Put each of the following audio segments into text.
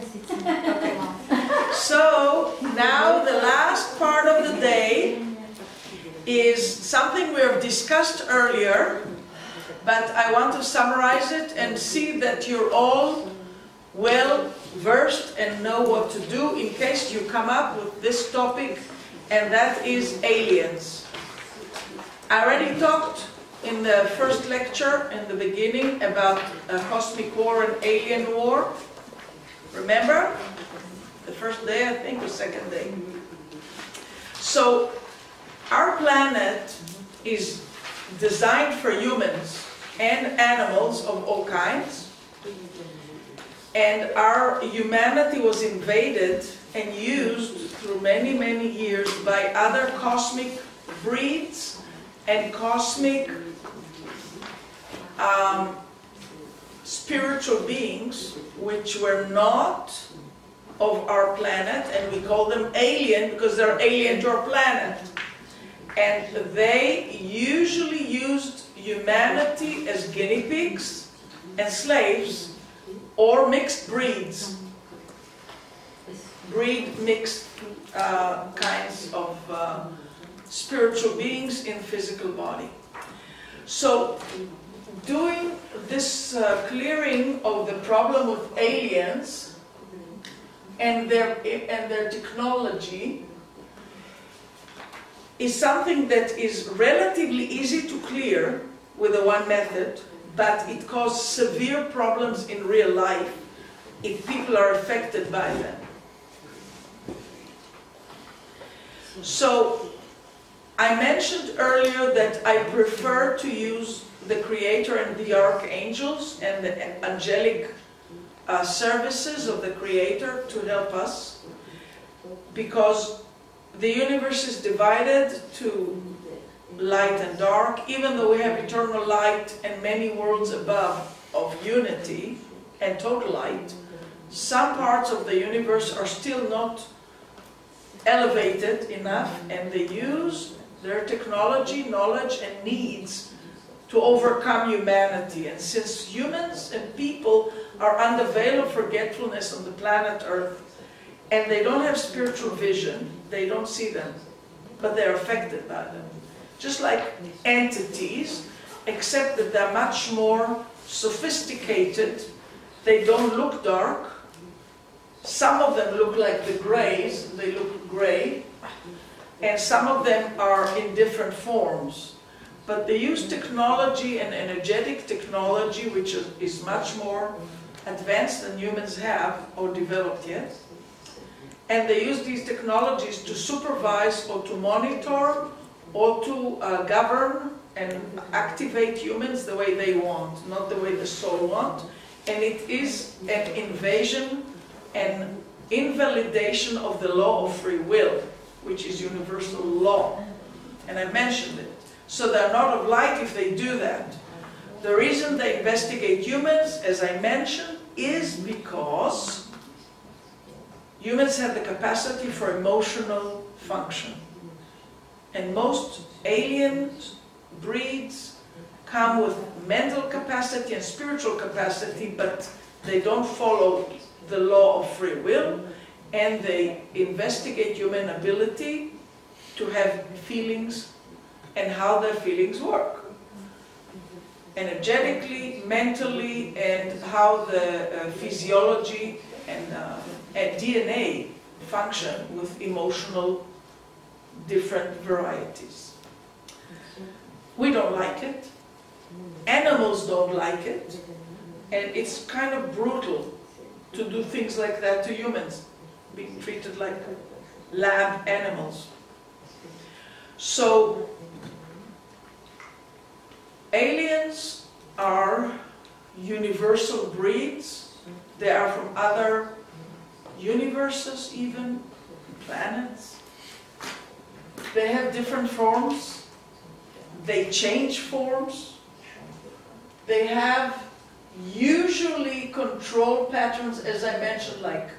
Okay. So now the last part of the day is something we have discussed earlier, but I want to summarize it and see that you're all well versed and know what to do in case you come up with this topic, and that is aliens. I already talked in the first lecture in the beginning about a cosmic war and alien war. Remember? The first day, I think, or second day. So our planet is designed for humans and animals of all kinds, and our humanity was invaded and used through many, many years by other cosmic breeds and cosmic spiritual beings which were not of our planet, and we call them alien because they're alien to our planet. And they usually used humanity as guinea pigs and slaves, or mixed breeds. Breed mixed kinds of spiritual beings in physical body. So doing this clearing of the problem of aliens and their technology is something that is relatively easy to clear with the one method, but it causes severe problems in real life if people are affected by them. So I mentioned earlier that I prefer to use the Creator and the archangels and the angelic services of the Creator to help us, because the universe is divided to light and dark. Even though we have eternal light and many worlds above of unity and total light, some parts of the universe are still not elevated enough, and they use their technology, knowledge, and needs to overcome humanity. And since humans and people are under the veil of forgetfulness on the planet Earth, and they don't have spiritual vision, they don't see them, but they're affected by them. Just like entities, except that they're much more sophisticated. They don't look dark. Some of them look like the grays, they look gray, and some of them are in different forms. But they use technology and energetic technology, which is much more advanced than humans have or developed yet. And they use these technologies to supervise or to monitor or to govern and activate humans the way they want, not the way the soul wants. And it is an invasion and invalidation of the law of free will, which is universal law. And I mentioned it. So they're not of light if they do that. The reason they investigate humans, as I mentioned, is because humans have the capacity for emotional function. And most alien breeds come with mental capacity and spiritual capacity, but they don't follow the law of free will, and they investigate human ability to have feelings and how their feelings work, energetically, mentally, and how the physiology and DNA function with emotional different varieties. We don't like it. Animals don't like it. And it's kind of brutal to do things like that to humans, being treated like lab animals. So aliens are universal breeds. They are from other universes, even planets. They have different forms. They change forms. They have usually control patterns, as I mentioned, like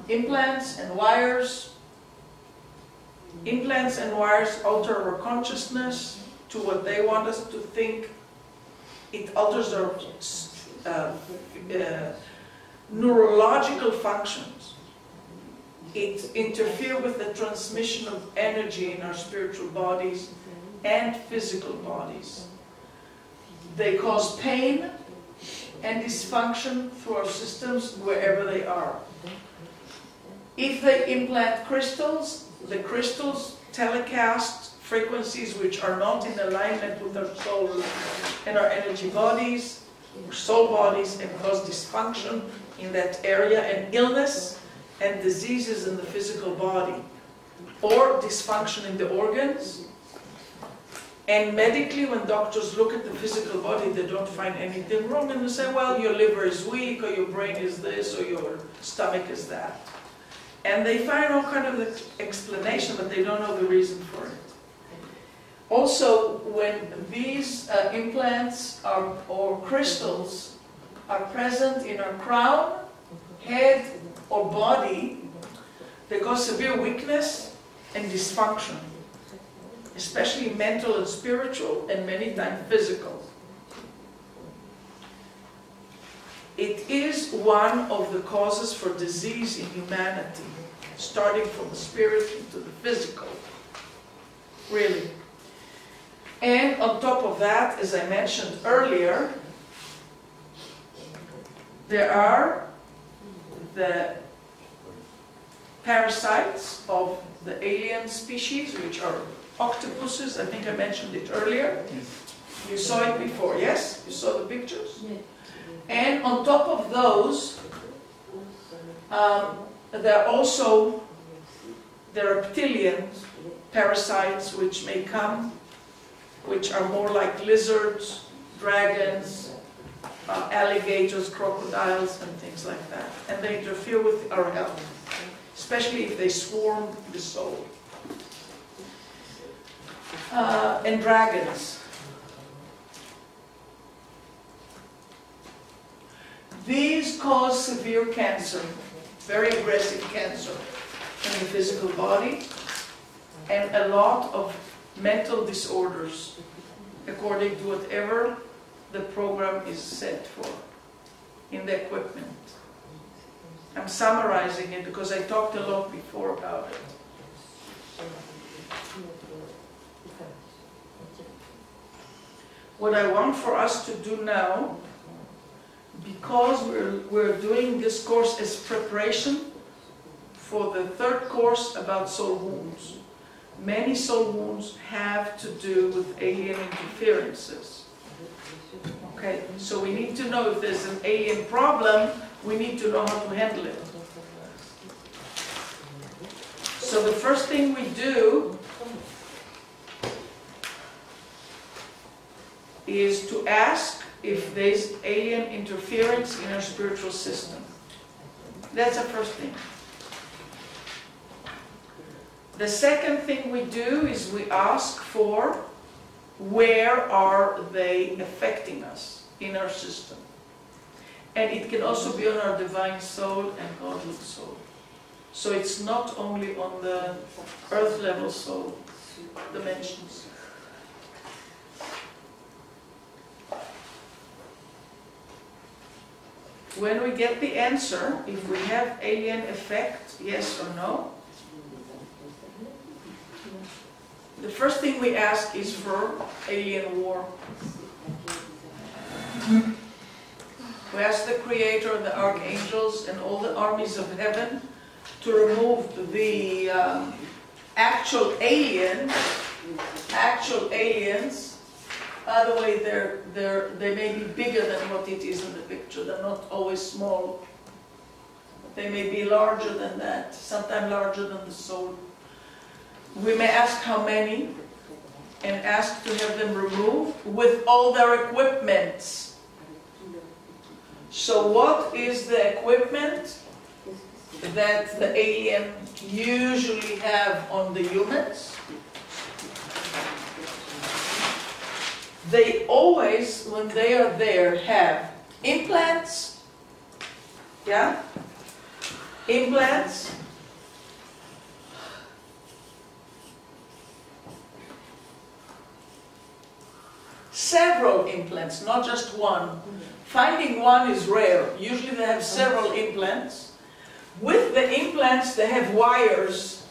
implants and wires. Implants and wires alter our consciousness to what they want us to think. It alters our neurological functions. It interferes with the transmission of energy in our spiritual bodies and physical bodies. They cause pain and dysfunction through our systems wherever they are. If they implant crystals, the crystals telecast frequencies which are not in alignment with our soul and our energy bodies, soul bodies, and cause dysfunction in that area and illness and diseases in the physical body, or dysfunction in the organs. And medically, when doctors look at the physical body, they don't find anything wrong, and they say, well, your liver is weak, or your brain is this, or your stomach is that. And they find all kind of explanation, but they don't know the reason for it. Also, when these implants or crystals are present in our crown, head, or body, they cause severe weakness and dysfunction, especially mental and spiritual, and many times physical. It is one of the causes for disease in humanity, starting from the spirit into the physical, really. And on top of that, as I mentioned earlier, there are the parasites of the alien species, which are octopuses. I think I mentioned it earlier. You saw it before, yes? You saw the pictures? And on top of those, there are also the reptilian parasites which may come, which are more like lizards, dragons, alligators, crocodiles, and things like that. And they interfere with our health, especially if they swarm the soul. And dragons. These cause severe cancer, very aggressive cancer in the physical body, and a lot of mental disorders, according to whatever the program is set for in the equipment. I'm summarizing it because I talked a lot before about it. What I want for us to do now, because we're doing this course as preparation for the third course about soul wounds. Many soul wounds have to do with alien interferences. Okay, so we need to know if there's an alien problem, we need to know how to handle it. So the first thing we do is to ask if there's alien interference in our spiritual system. That's the first thing. The second thing we do is we ask for where are they affecting us in our system. And it can also be on our divine soul and godly soul. So it's not only on the earth level soul dimensions. When we get the answer, if we have alien effect, yes or no, the first thing we ask is for alien war. We ask the Creator, the archangels, and all the armies of heaven to remove the actual aliens. By the way, they may be bigger than what it is in the picture. They're not always small. They may be larger than that, sometimes larger than the soul. We may ask how many, and ask to have them removed with all their equipment. So what is the equipment that the alien usually have on the humans? They always, when they are there, have implants, yeah? Implants. several implants, not just one. Finding one is rare. Usually they have several implants. With the implants, they have wires.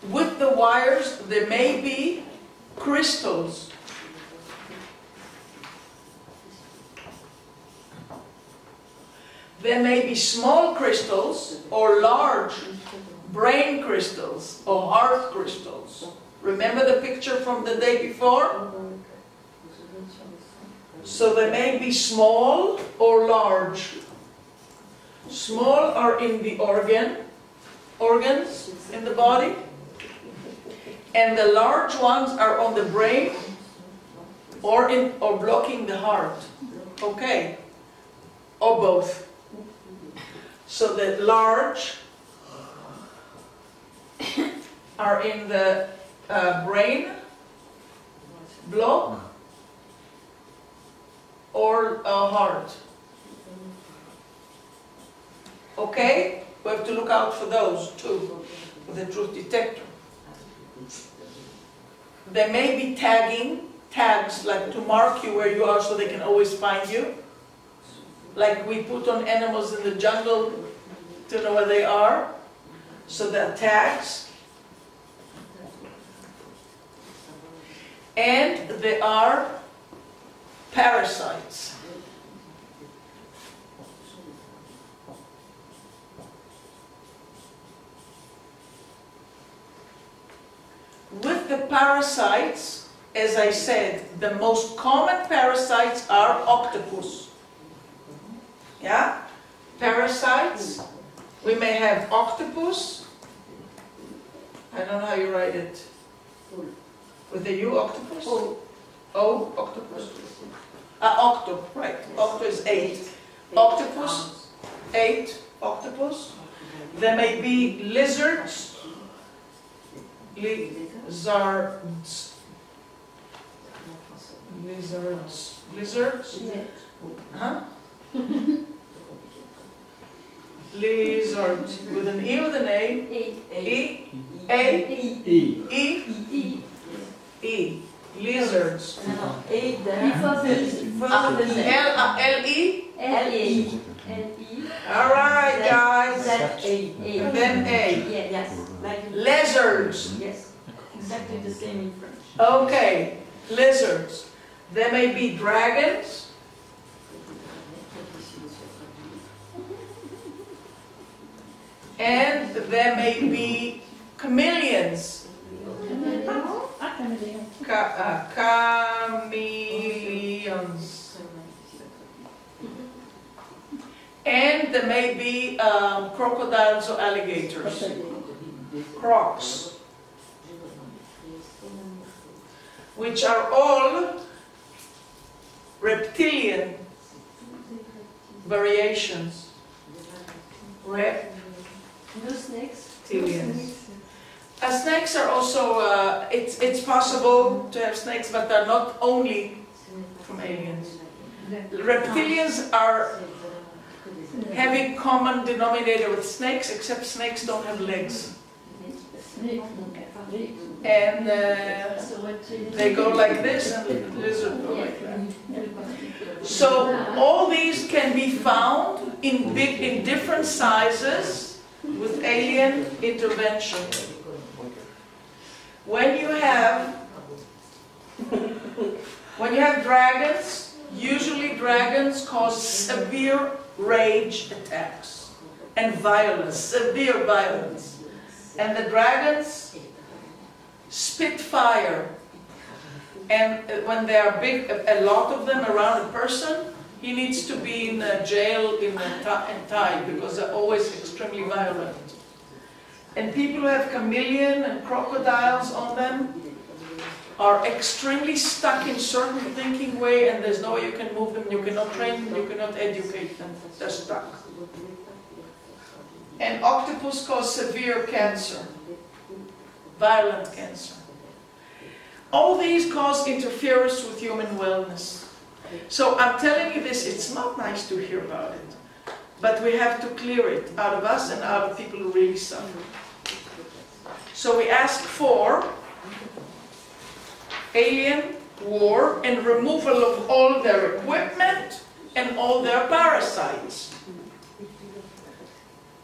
With the wires, there may be crystals. There may be small crystals or large brain crystals or heart crystals. Remember the picture from the day before? So they may be small or large. Small are in the organs in the body, and the large ones are on the brain or blocking the heart. Okay, or both. So the large are in the brain block or heart. Okay? We have to look out for those too, with the truth detector. There may be tags like to mark you where you are so they can always find you. Like we put on animals in the jungle to know where they are. So there are tags. And there are parasites. With the parasites, as I said, the most common parasites are octopus. Yeah? Parasites. We may have octopus. I don't know how you write it. With the U, octopus? O, octopus. Octo, right. Octo is 8. Octopus, 8 octopus. There may be lizards. Lizards. Huh? Lizards. With an E or with an A? E. Lizards. L-E? L-E. Alright, guys. And then A. Yes. Lizards. Yes. Exactly the same in French. Okay. Lizards. There may be dragons. And there may be chameleons. Chameleons. And there may be crocodiles or alligators. Crocs. Which are all reptilian variations. No snakes. Reptilians. Snakes are also, it's possible to have snakes, but they're not only from aliens. Reptilians are having common denominator with snakes, except snakes don't have legs. And they go like this, and the lizard go like that. So all these can be found in different sizes with alien intervention. When you have dragons, usually dragons cause severe rage attacks and violence, severe violence. And the dragons spit fire. And when they are big, a lot of them around a person, he needs to be in jail and tied because they're always extremely violent. And people who have chameleon and crocodiles on them are extremely stuck in certain thinking way, and there's no way you can move them, you cannot train them, you cannot educate them. They're stuck. And octopus cause severe cancer, violent cancer. All these cause interference with human wellness. So I'm telling you this, it's not nice to hear about it, but we have to clear it out of us and out of people who really suffer. So we ask for alien, war, and removal of all their equipment and all their parasites.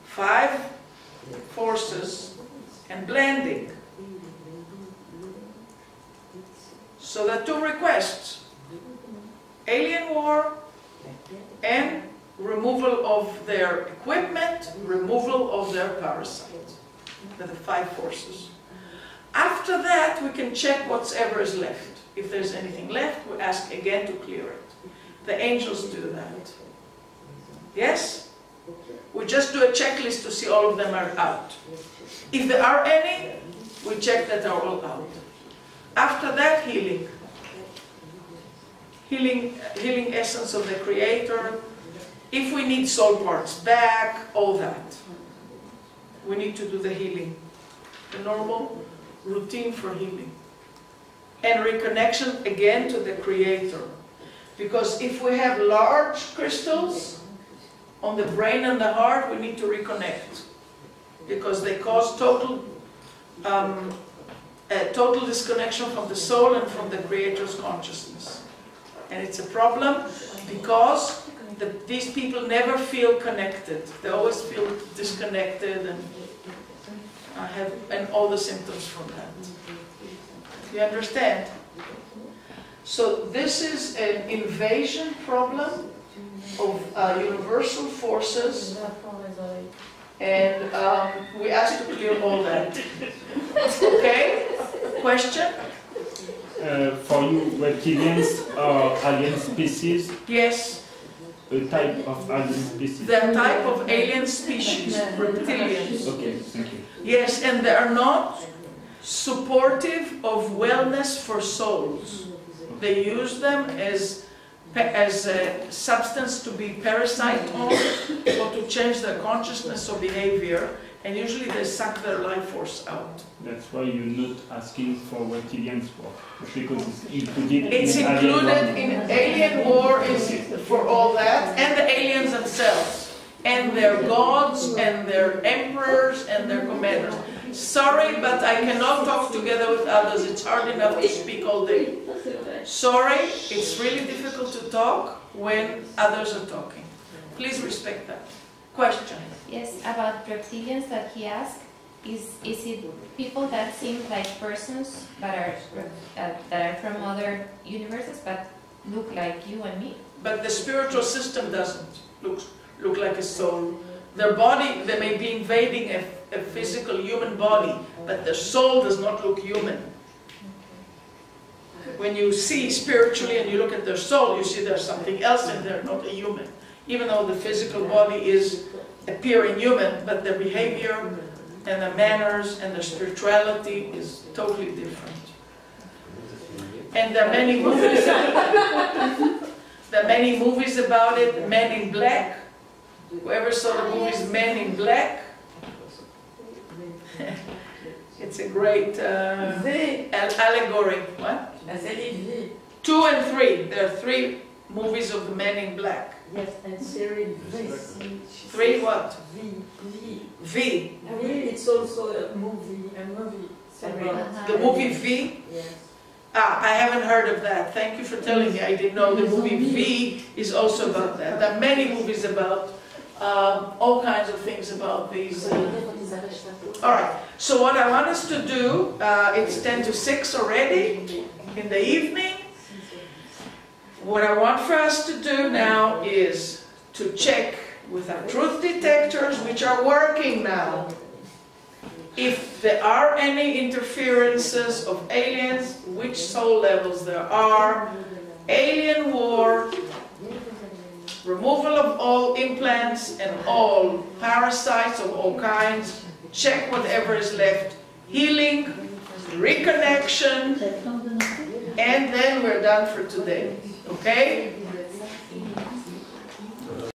5 forces and blending. So there are 2 requests. Alien war and removal of their equipment, removal of their parasites. They're the 5 forces. After that, we can check whatever is left. If there's anything left, we ask again to clear it. The angels do that. Yes? We just do a checklist to see all of them are out. If there are any, we check that they're all out. After that, healing. Healing essence of the Creator. If we need soul parts back, all that. We need to do the healing. The normal routine for healing. And reconnection again to the Creator. Because if we have large crystals on the brain and the heart, we need to reconnect. Because they cause total disconnection from the soul and from the Creator's consciousness. And it's a problem because these people never feel connected. They always feel disconnected and all the symptoms from that. You understand? So this is an invasion problem of universal forces, and we ask to clear all that. Okay? Question? For you, reptilians are alien species? Yes. A type of alien species? They're a type of alien species, reptilians. Okay, thank you. Yes, and they are not supportive of wellness for souls. They use them as a substance to be parasite on or to change their consciousness or behavior, and usually they suck their life force out. That's why you're not asking for reptilians for, because it's included in alien war is for all that, and the aliens themselves, and their gods, and their emperors, and their commanders. Sorry, but I cannot talk together with others. It's hard enough to speak all day. Sorry, it's really difficult to talk when others are talking. Please respect that. Question? Yes, about reptilians that he asked, is it people that seem like persons but are from other universes but look like you and me? But the spiritual system doesn't look like a soul. Their body, they may be invading a physical human body, but their soul does not look human. When you see spiritually and you look at their soul, you see there's something else and they're not a human. Even though the physical body is appearing human, but their behavior and their manners and their spirituality is totally different. And there are many movies. There are many movies about it. Men in Black. Whoever saw the movies Men in Black, it's a great allegory. What? 2 and 3. There are 3 movies of the Men in Black. Yes, and series 3 what? V. It's also a movie. The movie V? Yes. Ah, I haven't heard of that. Thank you for telling me. I didn't know the movie V is also about that. There are many movies about all kinds of things about these. All right. So what I want us to do, it's 10 to 6 already in the evening. What I want for us to do now is to check with our truth detectors, which are working now, if there are any interferences of aliens, which soul levels there are, alien war, removal of all implants and all parasites of all kinds, check whatever is left, healing, reconnection, and then we're done for today. Okay?